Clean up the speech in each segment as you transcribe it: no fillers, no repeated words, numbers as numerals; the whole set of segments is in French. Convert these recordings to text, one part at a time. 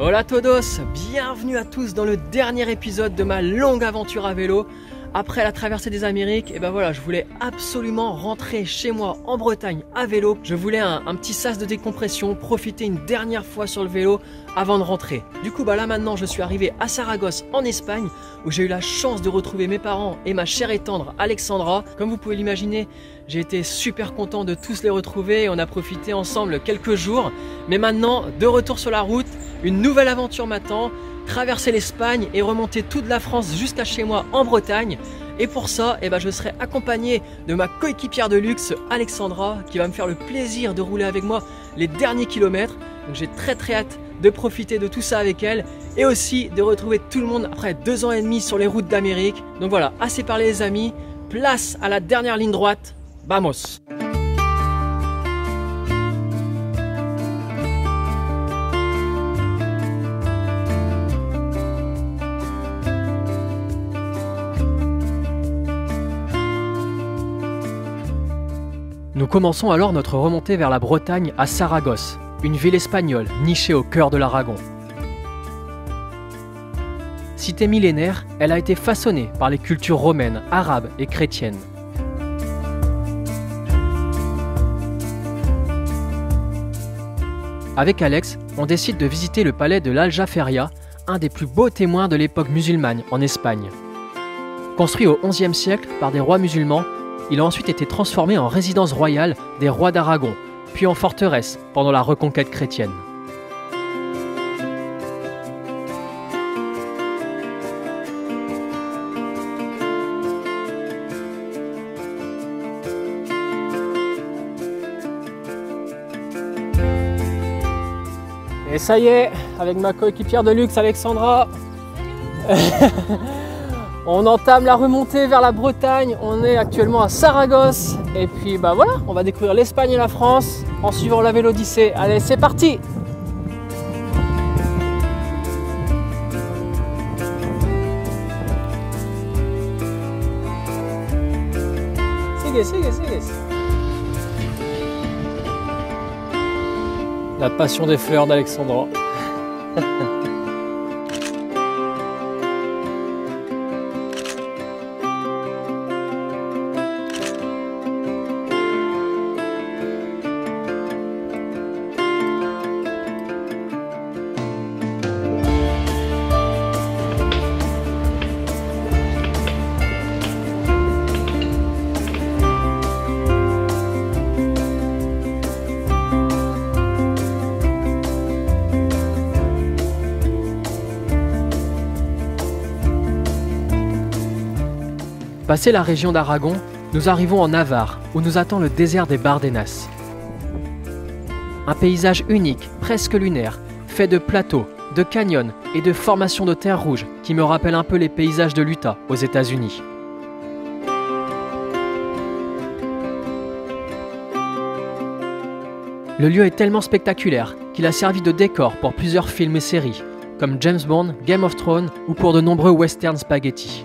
Hola todos, bienvenue à tous dans le dernier épisode de ma longue aventure à vélo. Après la traversée des Amériques, et ben voilà, je voulais absolument rentrer chez moi en Bretagne à vélo. Je voulais un petit sas de décompression, profiter une dernière fois sur le vélo avant de rentrer. Du coup, là maintenant, je suis arrivé à Saragosse en Espagne où j'ai eu la chance de retrouver mes parents et ma chère et tendre Alexandra. Comme vous pouvez l'imaginer, j'ai été super content de tous les retrouver et on a profité ensemble quelques jours. Mais maintenant, de retour sur la route, une nouvelle aventure m'attend. Traverser l'Espagne et remonter toute la France jusqu'à chez moi en Bretagne. Et pour ça, je serai accompagné de ma coéquipière de luxe Alexandra qui va me faire le plaisir de rouler avec moi les derniers kilomètres. Donc j'ai très hâte de profiter de tout ça avec elle et aussi de retrouver tout le monde après 2 ans et demi sur les routes d'Amérique. Donc voilà, assez parlé les amis, place à la dernière ligne droite. Vamos! Nous commençons alors notre remontée vers la Bretagne à Saragosse, une ville espagnole nichée au cœur de l'Aragon. Cité millénaire, elle a été façonnée par les cultures romaines, arabes et chrétiennes. Avec Alex, on décide de visiter le palais de l'Aljaferia, un des plus beaux témoins de l'époque musulmane en Espagne. Construit au XIe siècle par des rois musulmans, il a ensuite été transformé en résidence royale des rois d'Aragon, puis en forteresse pendant la reconquête chrétienne. Et ça y est, avec ma coéquipière de luxe Alexandra, on entame la remontée vers la Bretagne. On est actuellement à Saragosse. Et puis voilà, on va découvrir l'Espagne et la France en suivant la Vélodyssée. Allez, c'est parti! Sigue. La passion des fleurs d'Alexandra. Passé la région d'Aragon, nous arrivons en Navarre, où nous attend le désert des Bardenas. Un paysage unique, presque lunaire, fait de plateaux, de canyons et de formations de terre rouge qui me rappellent un peu les paysages de l'Utah aux États-Unis. Le lieu est tellement spectaculaire qu'il a servi de décor pour plusieurs films et séries, comme James Bond, Game of Thrones ou pour de nombreux westerns spaghetti.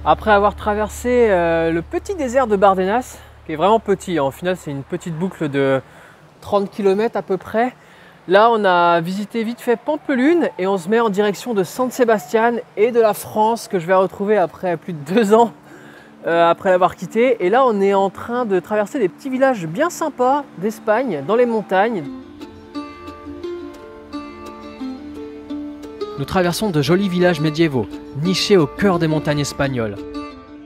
Après avoir traversé le petit désert de Bardenas, qui est vraiment petit, au final c'est une petite boucle de 30 km à peu près. Là on a visité vite fait Pampelune et on se met en direction de San Sebastián et de la France que je vais retrouver après plus de 2 ans après l'avoir quitté. Et là on est en train de traverser des petits villages bien sympas d'Espagne, dans les montagnes. nous traversons de jolis villages médiévaux, nichés au cœur des montagnes espagnoles.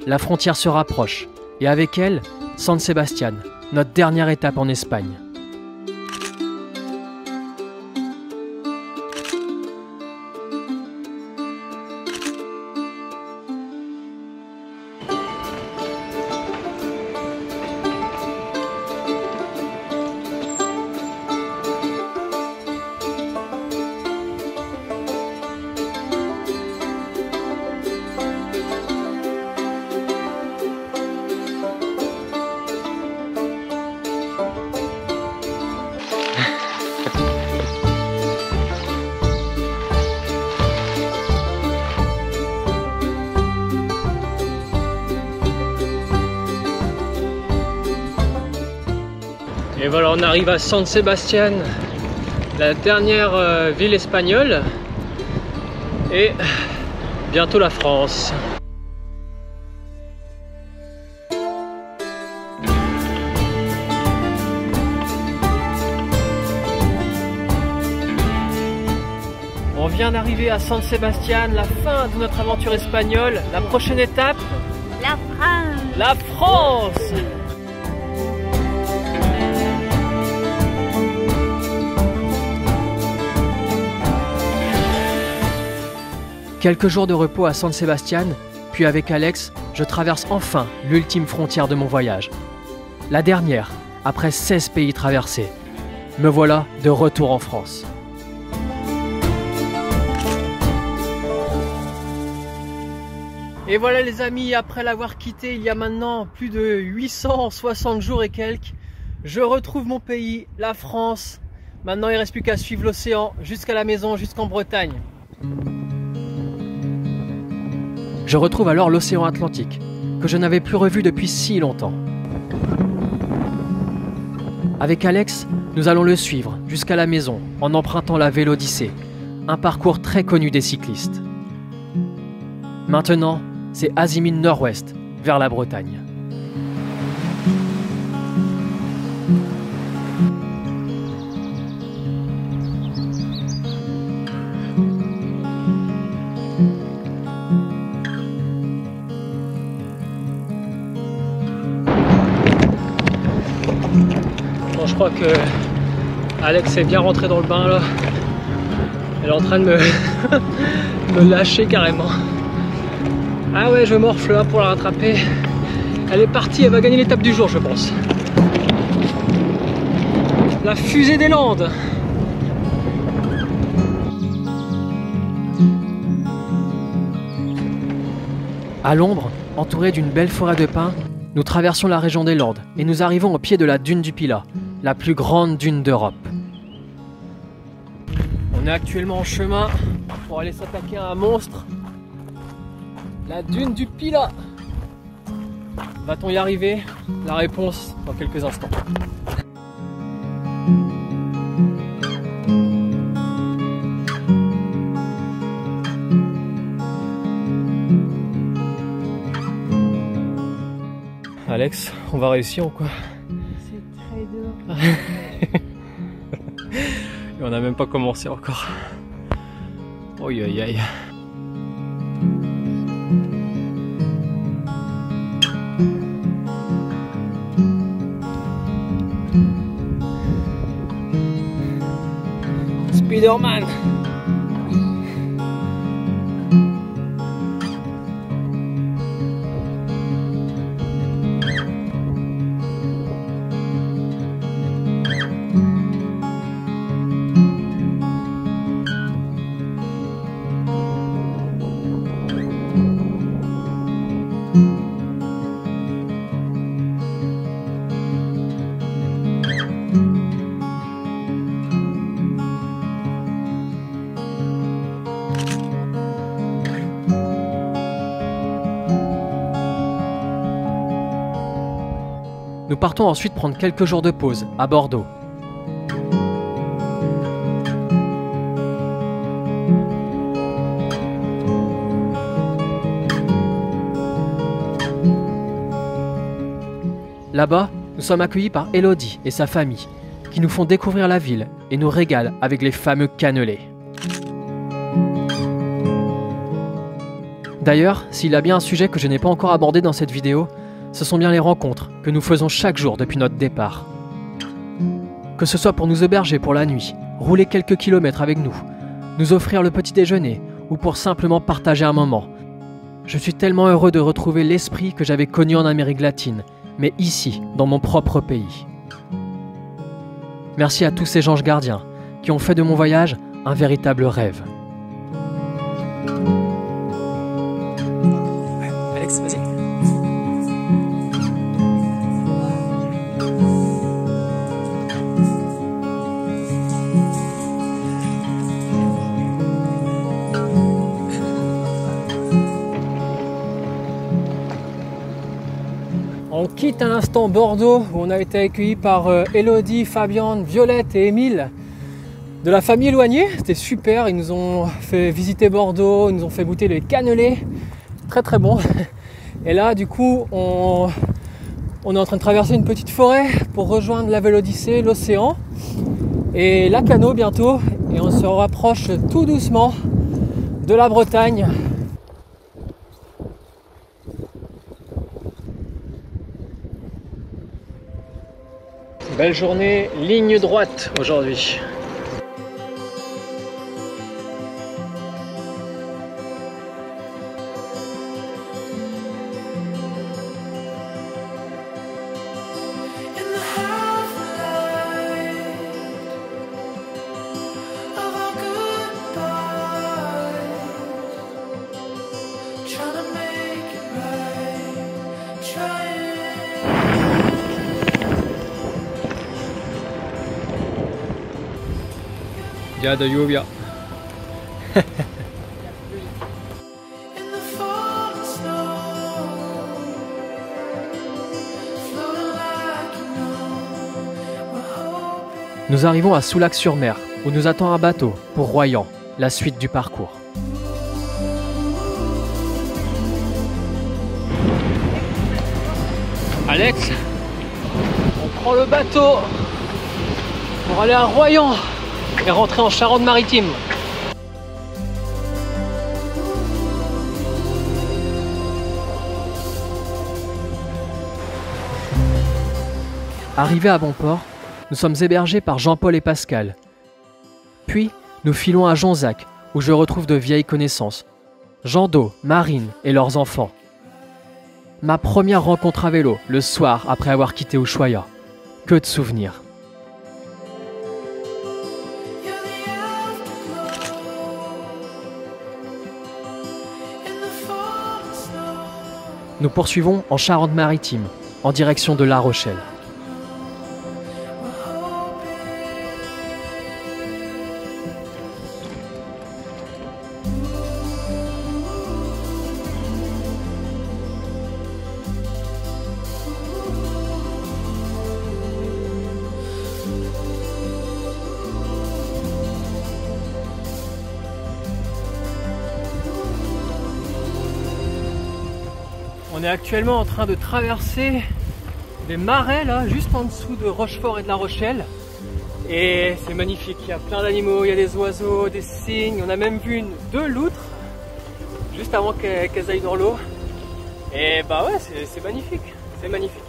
La frontière se rapproche, et avec elle, San Sebastián, notre dernière étape en Espagne. Et voilà, on arrive à San Sebastián, la dernière ville espagnole, et bientôt la France. On vient d'arriver à San Sebastián, la fin de notre aventure espagnole. La prochaine étape, La France. la France. Quelques jours de repos à San Sebastián, puis avec Alex, je traverse enfin l'ultime frontière de mon voyage. La dernière, après 16 pays traversés. Me voilà de retour en France. Et voilà les amis, après l'avoir quitté il y a maintenant plus de 860 jours et quelques, je retrouve mon pays, la France. Maintenant il ne reste plus qu'à suivre l'océan jusqu'à la maison, jusqu'en Bretagne. Je retrouve alors l'océan Atlantique, que je n'avais plus revu depuis si longtemps. Avec Alex, nous allons le suivre jusqu'à la maison en empruntant la Vélodyssée, un parcours très connu des cyclistes. Maintenant, c'est azimut nord-ouest, vers la Bretagne. Bon, je crois que Alex est bien rentré dans le bain là. Elle est en train de me lâcher carrément. Ah ouais, je morfle là pour la rattraper. Elle est partie, elle va gagner l'étape du jour, je pense. La fusée des Landes. À l'ombre, entouré d'une belle forêt de pins, nous traversons la région des Landes et nous arrivons au pied de la dune du Pilat, la plus grande dune d'Europe. On est actuellement en chemin pour aller s'attaquer à un monstre. La dune du Pilat. Va-t-on y arriver? La réponse dans quelques instants. Alex, on va réussir ou quoi? C'est très dur. Et on n'a même pas commencé encore. Aïe aïe aïe. Spider-Man. Nous partons ensuite prendre quelques jours de pause à Bordeaux. Là-bas, nous sommes accueillis par Elodie et sa famille, qui nous font découvrir la ville et nous régalent avec les fameux cannelés. D'ailleurs, s'il y a bien un sujet que je n'ai pas encore abordé dans cette vidéo, ce sont bien les rencontres que nous faisons chaque jour depuis notre départ. Que ce soit pour nous héberger pour la nuit, rouler quelques kilomètres avec nous, nous offrir le petit déjeuner ou pour simplement partager un moment. Je suis tellement heureux de retrouver l'esprit que j'avais connu en Amérique latine, mais ici, dans mon propre pays. Merci à tous ces anges gardiens qui ont fait de mon voyage un véritable rêve. Alex, vas-y. On quitte à l'instant Bordeaux où on a été accueillis par Elodie, Fabienne, Violette et Émile de la famille éloignée. C'était super, ils nous ont fait visiter Bordeaux, ils nous ont fait goûter les cannelés, très très bon. Et là du coup on est en train de traverser une petite forêt pour rejoindre la Vélodyssée, l'océan et Lacanau bientôt, et on se rapproche tout doucement de la Bretagne. Belle journée, ligne droite aujourd'hui. Ja, de lluvia. Nous arrivons à Soulac-sur-Mer, où nous attend un bateau pour Royan, la suite du parcours. Alex, on prend le bateau pour aller à Royan et rentrer en Charente-Maritime. Arrivés à bon port, nous sommes hébergés par Jean-Paul et Pascal. Puis, nous filons à Jonzac, où je retrouve de vieilles connaissances. Jean-Do, Marine et leurs enfants. Ma première rencontre à vélo, le soir après avoir quitté Ushuaia. Que de souvenirs. Nous poursuivons en Charente-Maritime, en direction de La Rochelle. On est actuellement en train de traverser des marais là, juste en dessous de Rochefort et de La Rochelle. Et c'est magnifique, il y a plein d'animaux, il y a des oiseaux, des cygnes. On a même vu deux loutres juste avant qu'elles aillent dans l'eau. Et bah ouais, c'est magnifique, c'est magnifique.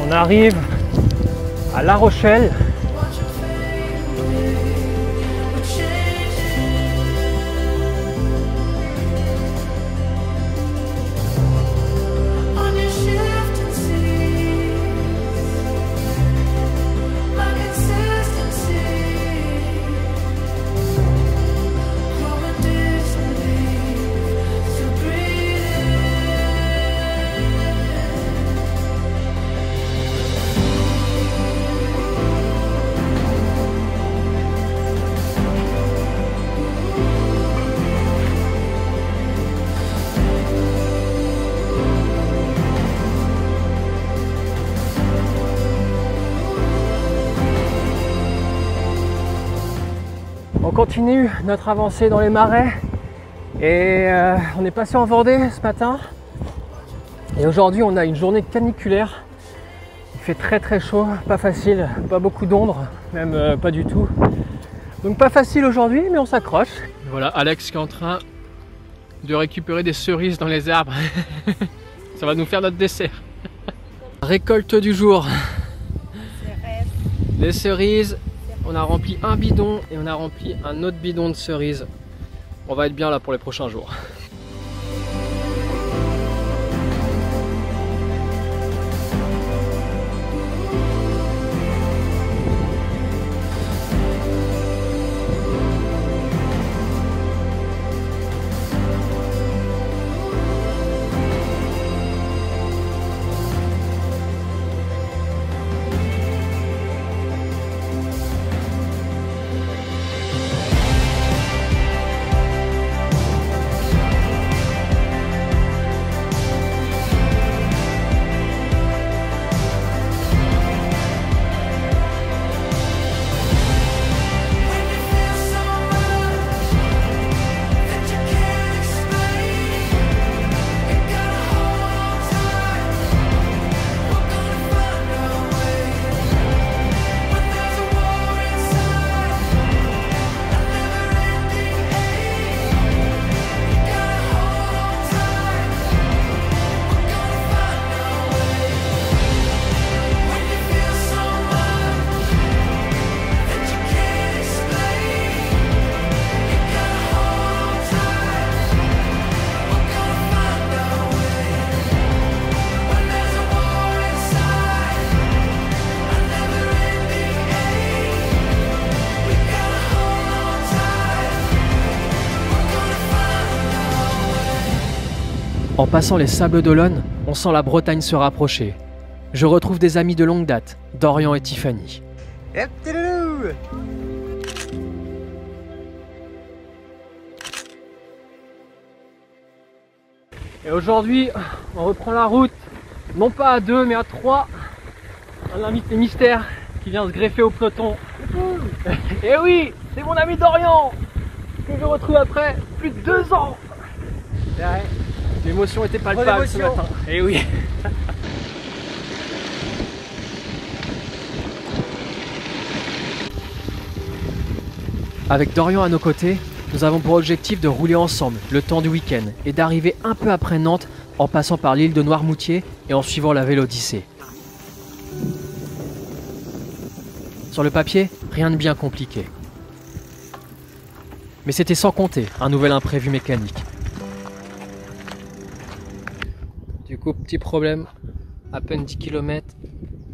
On arrive à La Rochelle. continue notre avancée dans les marais et on est passé en Vendée ce matin et aujourd'hui on a une journée caniculaire. Il fait très très chaud, pas facile, pas beaucoup d'ombre, même pas du tout. Donc pas facile aujourd'hui mais on s'accroche. Voilà Alex qui est en train de récupérer des cerises dans les arbres. Ça va nous faire notre dessert. Récolte du jour. Les cerises. On a rempli un bidon et on a rempli un autre bidon de cerises. On va être bien là pour les prochains jours. En passant les sables d'Olonne, on sent la Bretagne se rapprocher. Je retrouve des amis de longue date, Dorian et Tiffany. Et aujourd'hui, on reprend la route, non pas à 2 mais à 3. Un invité mystère qui vient se greffer au peloton. Et oui, c'est mon ami Dorian, que je retrouve après plus de 2 ans. L'émotion était palpable ce matin. Et oui. Avec Dorian à nos côtés, nous avons pour objectif de rouler ensemble le temps du week-end et d'arriver un peu après Nantes en passant par l'île de Noirmoutier et en suivant la Vélodyssée. Sur le papier, rien de bien compliqué. Mais c'était sans compter un nouvel imprévu mécanique. Du coup, petit problème, à peine 10 km,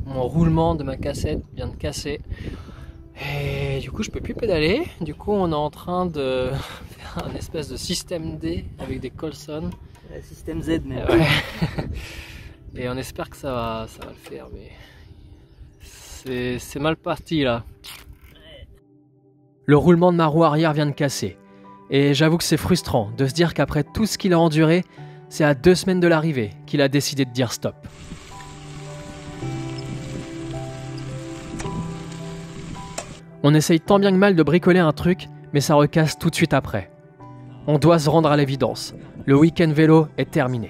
mon roulement de ma cassette vient de casser. Et du coup, je peux plus pédaler. Du coup, on est en train de faire un espèce de système D avec des Colson. Système Z, mais ouais. Et on espère que ça va le faire, mais c'est mal parti là. Le roulement de ma roue arrière vient de casser. Et j'avoue que c'est frustrant de se dire qu'après tout ce qu'il a enduré, c'est à 2 semaines de l'arrivée qu'il a décidé de dire stop. On essaye tant bien que mal de bricoler un truc, mais ça recasse tout de suite après. On doit se rendre à l'évidence. Le week-end vélo est terminé.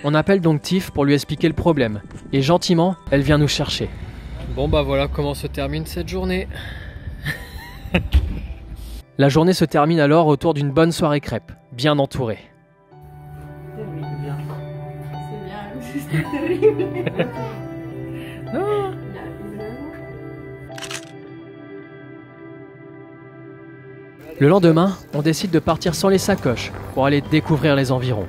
On appelle donc Tiff pour lui expliquer le problème. Et gentiment, elle vient nous chercher. Bon bah voilà comment se termine cette journée. La journée se termine alors autour d'une bonne soirée crêpes, bien entourée. C'est bien, c'est terrible. Non. Le lendemain, on décide de partir sans les sacoches pour aller découvrir les environs.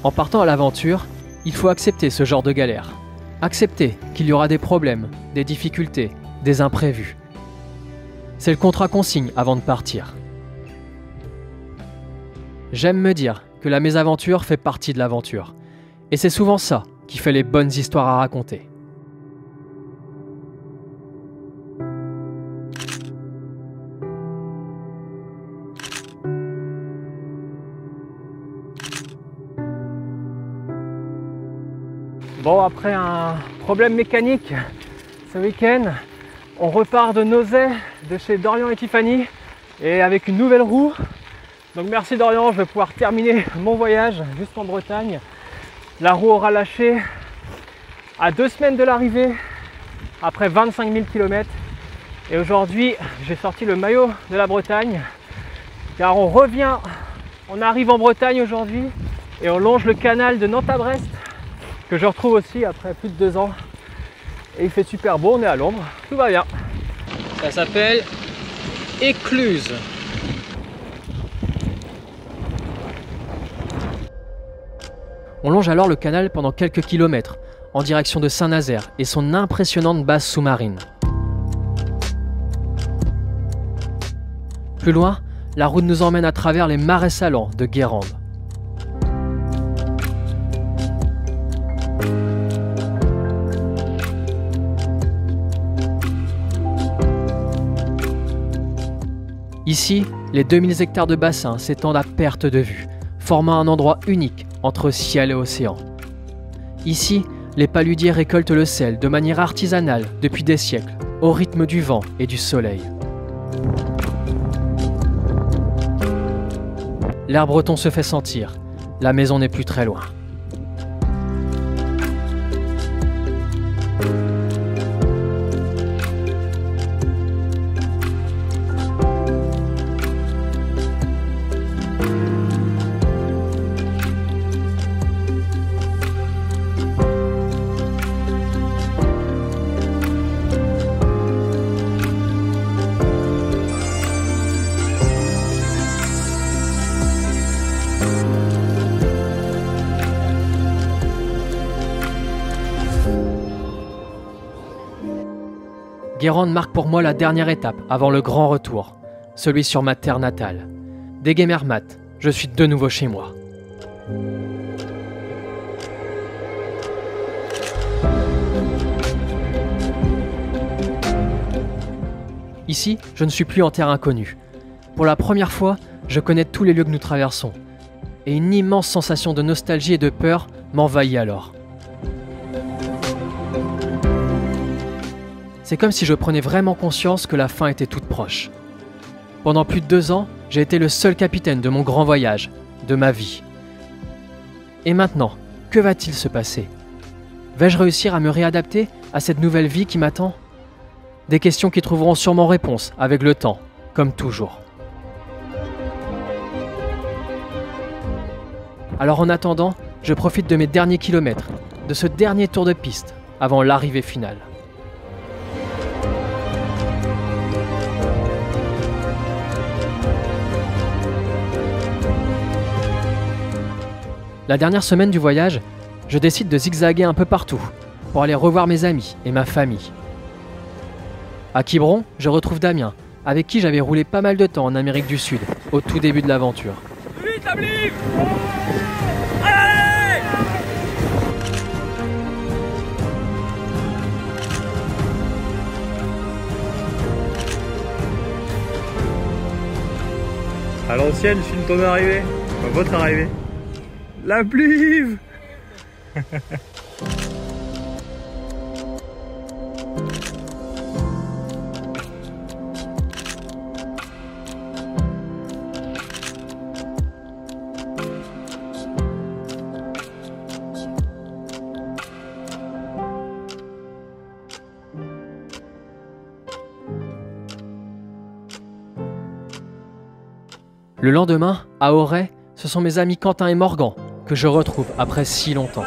En partant à l'aventure, il faut accepter ce genre de galère. Accepter qu'il y aura des problèmes, des difficultés, des imprévus. C'est le contrat qu'on signe avant de partir. J'aime me dire que la mésaventure fait partie de l'aventure. Et c'est souvent ça qui fait les bonnes histoires à raconter. Bon, après un problème mécanique ce week-end, on repart de Nozay, de chez Dorian et Tiffany, et avec une nouvelle roue. Donc merci Dorian, je vais pouvoir terminer mon voyage jusqu'en Bretagne. La roue aura lâché à 2 semaines de l'arrivée, après 25 000 km. Et aujourd'hui, j'ai sorti le maillot de la Bretagne, car on arrive en Bretagne aujourd'hui et on longe le canal de Nantes à Brest, que je retrouve aussi après plus de 2 ans. Et il fait super beau, on est à l'ombre, tout va bien. Ça s'appelle Écluse. On longe alors le canal pendant quelques kilomètres, en direction de Saint-Nazaire et son impressionnante base sous-marine. Plus loin, la route nous emmène à travers les marais salants de Guérande. Ici, les 2000 hectares de bassin s'étendent à perte de vue, formant un endroit unique entre ciel et océan. Ici, les paludiers récoltent le sel de manière artisanale depuis des siècles, au rythme du vent et du soleil. L'air breton se fait sentir, la maison n'est plus très loin. Guérande marque pour moi la dernière étape avant le grand retour, celui sur ma terre natale. Dès Guémermat, je suis de nouveau chez moi. Ici, je ne suis plus en terre inconnue. Pour la première fois, je connais tous les lieux que nous traversons. Et une immense sensation de nostalgie et de peur m'envahit alors. C'est comme si je prenais vraiment conscience que la fin était toute proche. Pendant plus de 2 ans, j'ai été le seul capitaine de mon grand voyage, de ma vie. Et maintenant, que va-t-il se passer? Vais-je réussir à me réadapter à cette nouvelle vie qui m'attend? Des questions qui trouveront sûrement réponse avec le temps, comme toujours. Alors en attendant, je profite de mes derniers kilomètres, de ce dernier tour de piste, avant l'arrivée finale. La dernière semaine du voyage, je décide de zigzaguer un peu partout pour aller revoir mes amis et ma famille. À Quiberon, je retrouve Damien, avec qui j'avais roulé pas mal de temps en Amérique du Sud, au tout début de l'aventure. Vite, la blive! Allez! À l'ancienne, je filme ton arrivée, enfin, votre arrivée. La blive! Le lendemain, à Auray, ce sont mes amis Quentin et Morgan que je retrouve après si longtemps.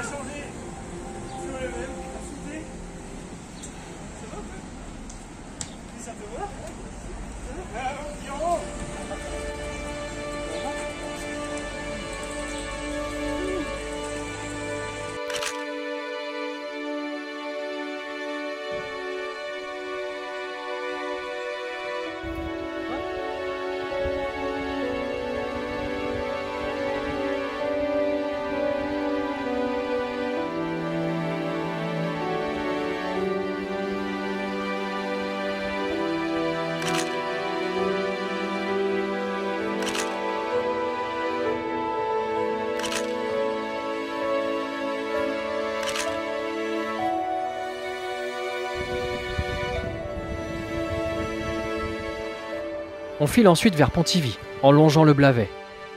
On file ensuite vers Pontivy, en longeant le Blavet.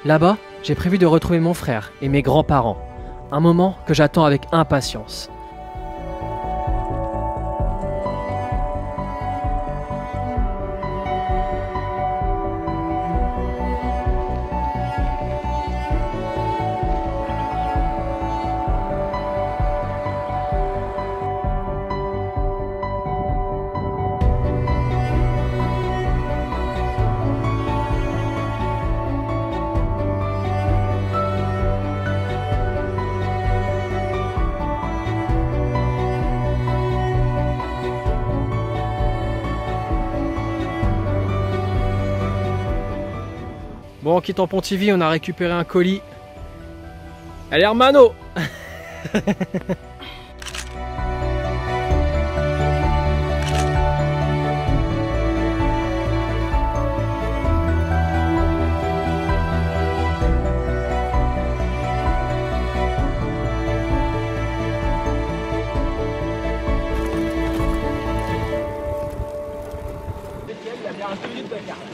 Là-bas, j'ai prévu de retrouver mon frère et mes grands-parents. Un moment que j'attends avec impatience. Bon, en quittant Pontivy, on a récupéré un colis. Allez, hermano!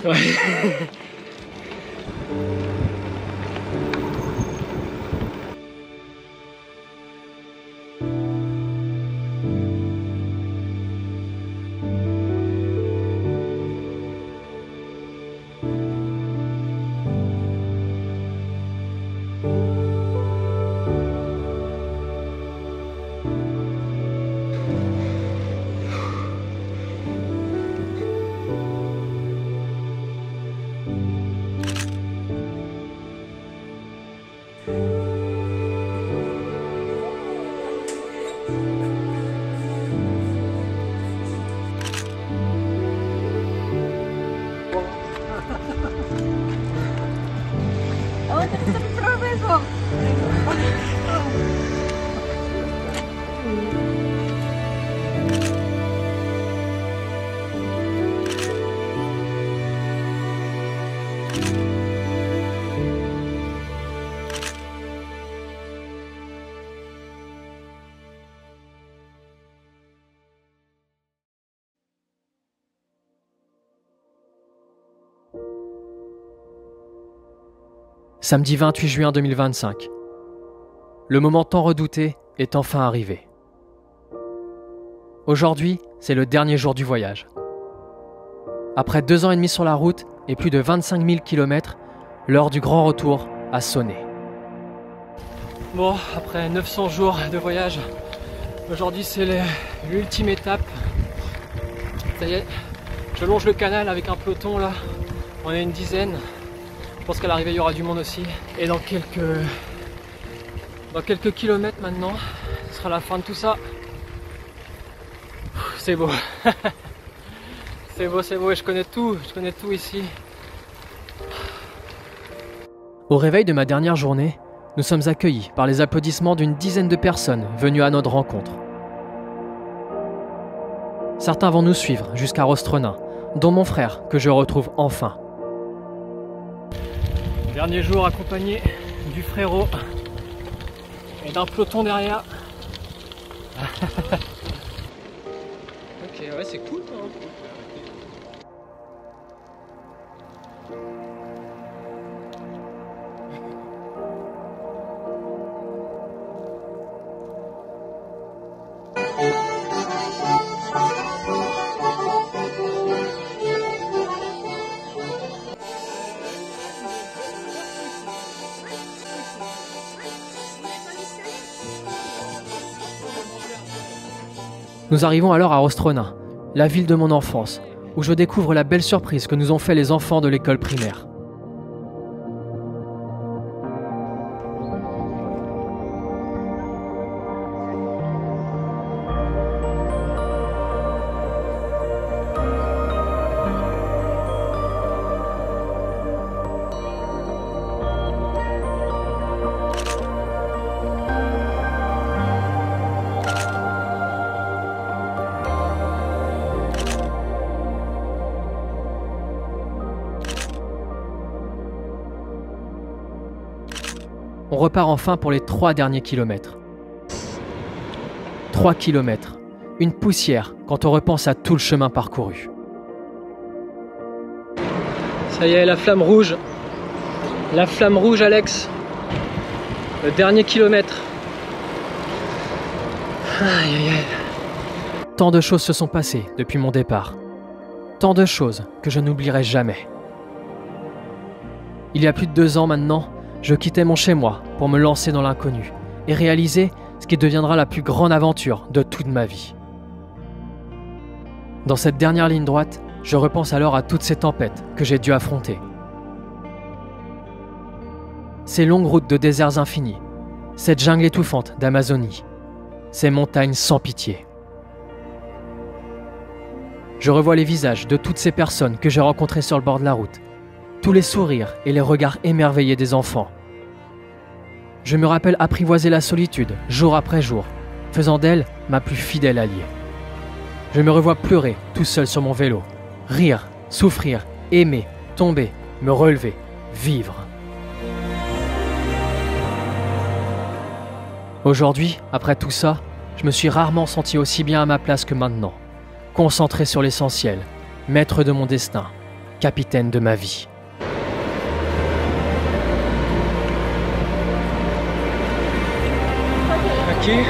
Ouais. Samedi 28 juin 2025. Le moment tant redouté est enfin arrivé. Aujourd'hui, c'est le dernier jour du voyage. Après 2 ans et demi sur la route et plus de 25 000 km, l'heure du grand retour a sonné. Bon, après 900 jours de voyage, aujourd'hui c'est l'ultime étape. Ça y est, je longe le canal avec un peloton là, on est une dizaine. Je pense qu'à l'arrivée il y aura du monde aussi. Et dans quelques kilomètres maintenant, ce sera la fin de tout ça. C'est beau. C'est beau, c'est beau et je connais tout ici. Au réveil de ma dernière journée, nous sommes accueillis par les applaudissements d'une dizaine de personnes venues à notre rencontre. Certains vont nous suivre jusqu'à Rostronin, dont mon frère que je retrouve enfin. Dernier jour accompagné du frérot et d'un peloton derrière. Ok, ouais, c'est cool. Hein. Nous arrivons alors à Rostronin, la ville de mon enfance, où je découvre la belle surprise que nous ont fait les enfants de l'école primaire. On repart enfin pour les 3 derniers kilomètres. 3 kilomètres, une poussière quand on repense à tout le chemin parcouru. Ça y est, la flamme rouge. La flamme rouge, Alex. Le dernier kilomètre. Aïe, aïe, aïe. Tant de choses se sont passées depuis mon départ. Tant de choses que je n'oublierai jamais. Il y a plus de 2 ans maintenant, je quittais mon chez-moi pour me lancer dans l'inconnu et réaliser ce qui deviendra la plus grande aventure de toute ma vie. Dans cette dernière ligne droite, je repense alors à toutes ces tempêtes que j'ai dû affronter. Ces longues routes de déserts infinis, cette jungle étouffante d'Amazonie, ces montagnes sans pitié. Je revois les visages de toutes ces personnes que j'ai rencontrées sur le bord de la route, tous les sourires et les regards émerveillés des enfants. Je me rappelle apprivoiser la solitude jour après jour, faisant d'elle ma plus fidèle alliée. Je me revois pleurer tout seul sur mon vélo, rire, souffrir, aimer, tomber, me relever, vivre. Aujourd'hui, après tout ça, je me suis rarement senti aussi bien à ma place que maintenant, concentré sur l'essentiel, maître de mon destin, capitaine de ma vie. Ok.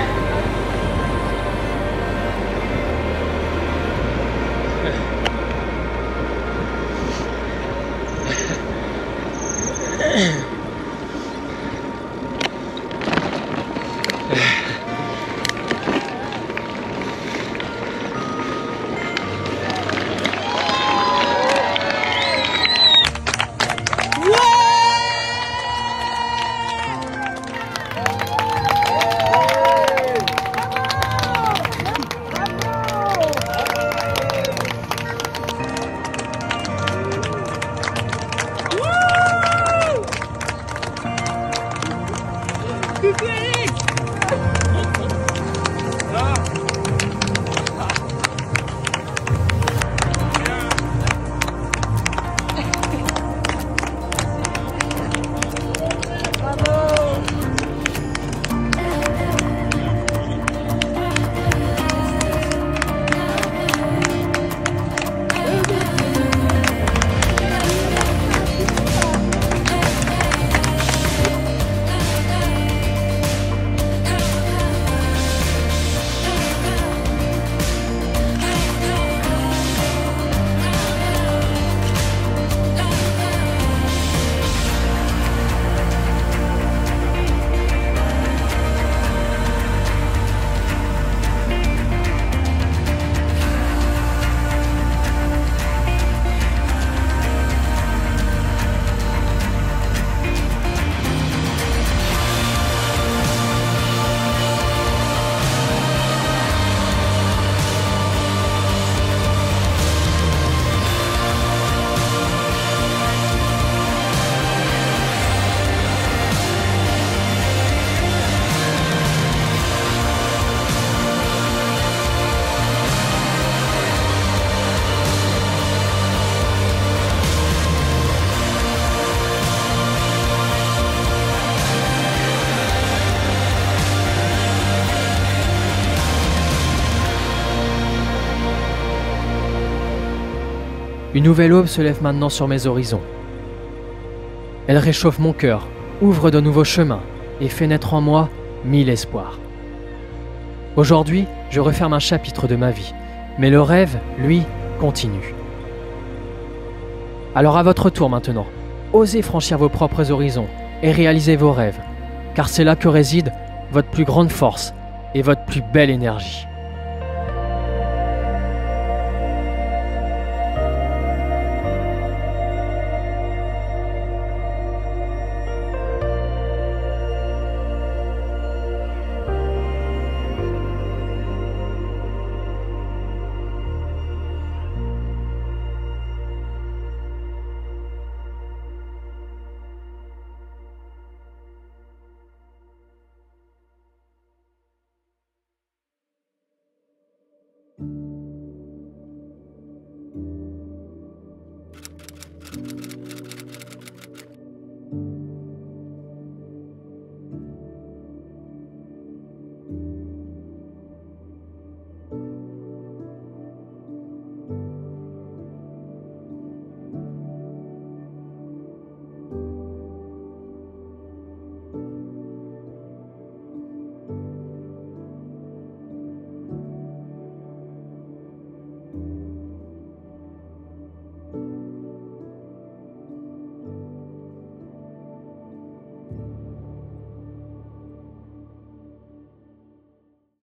Une nouvelle aube se lève maintenant sur mes horizons. Elle réchauffe mon cœur, ouvre de nouveaux chemins et fait naître en moi 1000 espoirs. Aujourd'hui, je referme un chapitre de ma vie, mais le rêve, lui, continue. Alors à votre tour maintenant, osez franchir vos propres horizons et réaliser vos rêves, car c'est là que réside votre plus grande force et votre plus belle énergie.